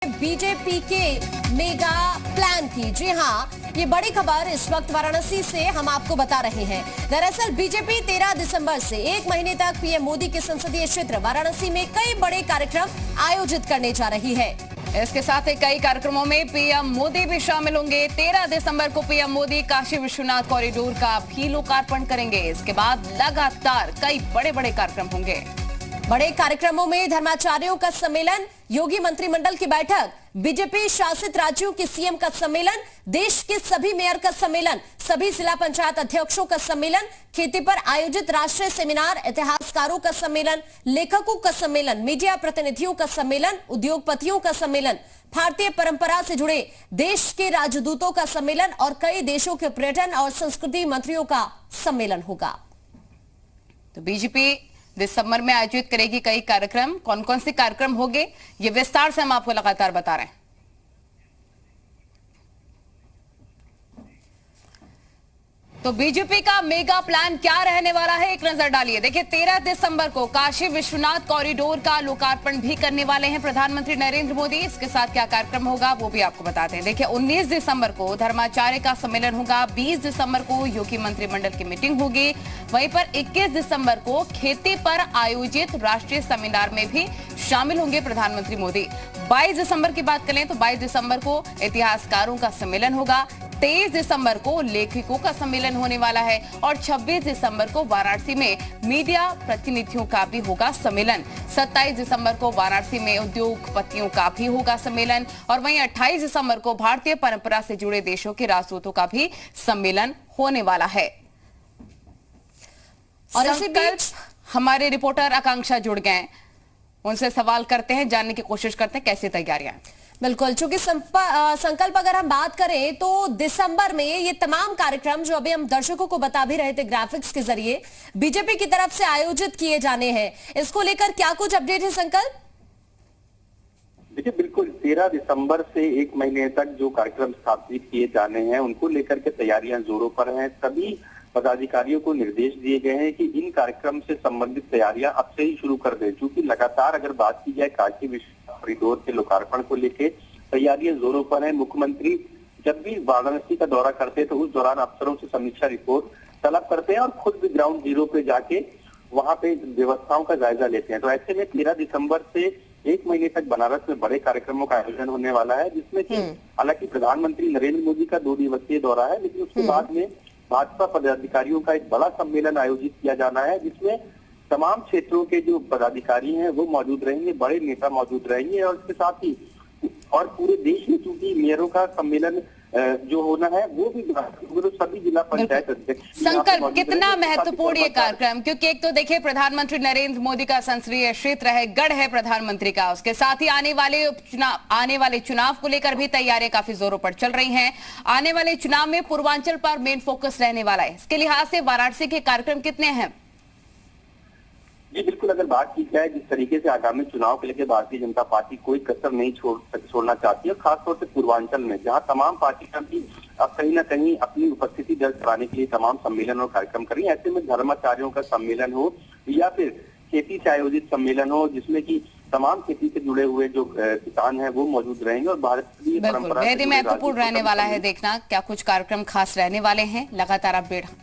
BJP के mega plan की। जी हाँ, ये बड़ी खबर इस वक्त वाराणसी से हम आपको बता रहे हैं। दरअसल बीजेपी 13 दिसंबर से 1 महीने तक पीएम मोदी के संसदीय क्षेत्र वाराणसी में कई बड़े कार्यक्रम आयोजित करने जा रही है। इसके साथ ही कई कार्यक्रमों में पीएम मोदी भी शामिल होंगे। 13 दिसंबर को पीएम मोदी काशी विश्वनाथ कॉरिडोर का भी लोकार्पण करेंगे। इसके बाद लगातार कई बड़े बड़े कार्यक्रम होंगे। बड़े कार्यक्रमों में धर्माचार्यों का सम्मेलन, योगी मंत्रिमंडल की बैठक, बीजेपी शासित राज्यों के सीएम का सम्मेलन, देश के सभी मेयर का सम्मेलन, सभी जिला पंचायत अध्यक्षों का सम्मेलन, खेती पर आयोजित राष्ट्रीय सेमिनार, इतिहासकारों का सम्मेलन, लेखकों का सम्मेलन, मीडिया प्रतिनिधियों का सम्मेलन, उद्योगपतियों का सम्मेलन, भारतीय परंपरा से जुड़े देश के राजदूतों का सम्मेलन और कई देशों के पर्यटन और संस्कृति मंत्रियों का सम्मेलन होगा। तो बीजेपी दिसंबर में आयोजित करेगी कई कार्यक्रम। कौन कौन से कार्यक्रम होंगे, ये विस्तार से हम आपको लगातार बता रहे हैं। तो बीजेपी का मेगा प्लान क्या रहने वाला है, एक नजर डालिए। देखिए, 13 दिसंबर को काशी विश्वनाथ कॉरिडोर का लोकार्पण भी करने वाले हैं प्रधानमंत्री नरेंद्र मोदी। इसके साथ क्या कार्यक्रम होगा वो भी आपको बताते हैं। देखिए, 19 दिसंबर को धर्माचार्य का सम्मेलन होगा। 20 दिसंबर को योगी मंत्रिमंडल की मीटिंग होगी। वहीं पर 21 दिसंबर को खेती पर आयोजित राष्ट्रीय सेमिनार में भी शामिल होंगे प्रधानमंत्री मोदी। 22 दिसंबर की बात करें तो 22 दिसंबर को इतिहासकारों का सम्मेलन होगा। 23 दिसंबर को लेखकों का सम्मेलन होने वाला है और 26 दिसंबर को वाराणसी में मीडिया प्रतिनिधियों का भी होगा सम्मेलन। 27 दिसंबर को वाराणसी में उद्योगपतियों का भी होगा सम्मेलन और वहीं 28 दिसंबर को भारतीय परंपरा से जुड़े देशों के राजदूतों का भी सम्मेलन होने वाला है। और इसी बीच हमारे रिपोर्टर आकांक्षा जुड़ गए, उनसे सवाल करते हैं, जानने की कोशिश करते हैं कैसी तैयारियां। बिल्कुल, चूंकि संकल्प अगर हम बात करें तो दिसंबर में ये तमाम कार्यक्रम जो अभी हम दर्शकों को बता भी रहे थे ग्राफिक्स के जरिए, बीजेपी की तरफ से आयोजित किए जाने हैं। इसको लेकर क्या कुछ अपडेट है संकल्प? देखिए, बिल्कुल 13 दिसंबर से 1 महीने तक जो कार्यक्रम स्थापित किए जाने हैं उनको लेकर के तैयारियां जोरों पर हैं। सभी पदाधिकारियों को निर्देश दिए गए हैं कि इन कार्यक्रम से संबंधित तैयारियां अब से ही शुरू कर दें, क्योंकि लगातार अगर बात की जाए काशी विश्वनाथ कॉरिडोर के लोकार्पण को लेकर तैयारियां जोरों पर हैं। मुख्यमंत्री जब भी वाराणसी का दौरा करते तो उस दौरान अफसरों से समीक्षा रिपोर्ट तलब करते हैं और खुद भी ग्राउंड जीरो पे जाके वहां पे व्यवस्थाओं का जायजा लेते हैं। तो ऐसे में 13 दिसंबर से 1 महीने तक बनारस में बड़े कार्यक्रमों का आयोजन होने वाला है, जिसमें कि हालांकि प्रधानमंत्री नरेंद्र मोदी का 2 दिवसीय दौरा है, लेकिन उसके बाद में भाजपा पदाधिकारियों का एक बड़ा सम्मेलन आयोजित किया जाना है, जिसमें तमाम क्षेत्रों के जो पदाधिकारी हैं वो मौजूद रहेंगे, बड़े नेता मौजूद रहेंगे और इसके साथ ही और पूरे देश में चूंकि मेयरों का सम्मेलन जो होना है वो भी सभी जिला पंचायत अध्यक्ष। संकल्प कितना महत्वपूर्ण ये कार्यक्रम, क्योंकि एक तो देखिए प्रधानमंत्री नरेंद्र मोदी का संसदीय क्षेत्र है, गढ़ है प्रधानमंत्री का, उसके साथ ही आने वाले चुनाव को लेकर भी तैयारियां काफी जोरों पर चल रही हैं। आने वाले चुनाव में पूर्वांचल पर मेन फोकस रहने वाला है। इसके लिहाज से वाराणसी के कार्यक्रम कितने हैं? जी बिल्कुल, अगर बात की जाए जिस तरीके से आगामी चुनाव के लेकर भारतीय जनता पार्टी कोई कसर नहीं छोड़ना चाहती है, खासतौर से पूर्वांचल में जहां तमाम पार्टियां भी अब कहीं ना कहीं अपनी उपस्थिति दर्ज कराने के लिए तमाम सम्मेलन और कार्यक्रम कर रही है। ऐसे में धर्माचार्यों का सम्मेलन हो या फिर खेती से आयोजित सम्मेलन हो, जिसमें की तमाम खेती से जुड़े हुए जो किसान हैं वो मौजूद रहेंगे और भारतीय परंपरा महत्वपूर्ण रहने वाला है देखना क्या कुछ कार्यक्रम खास रहने वाले हैं। लगातार अपडेट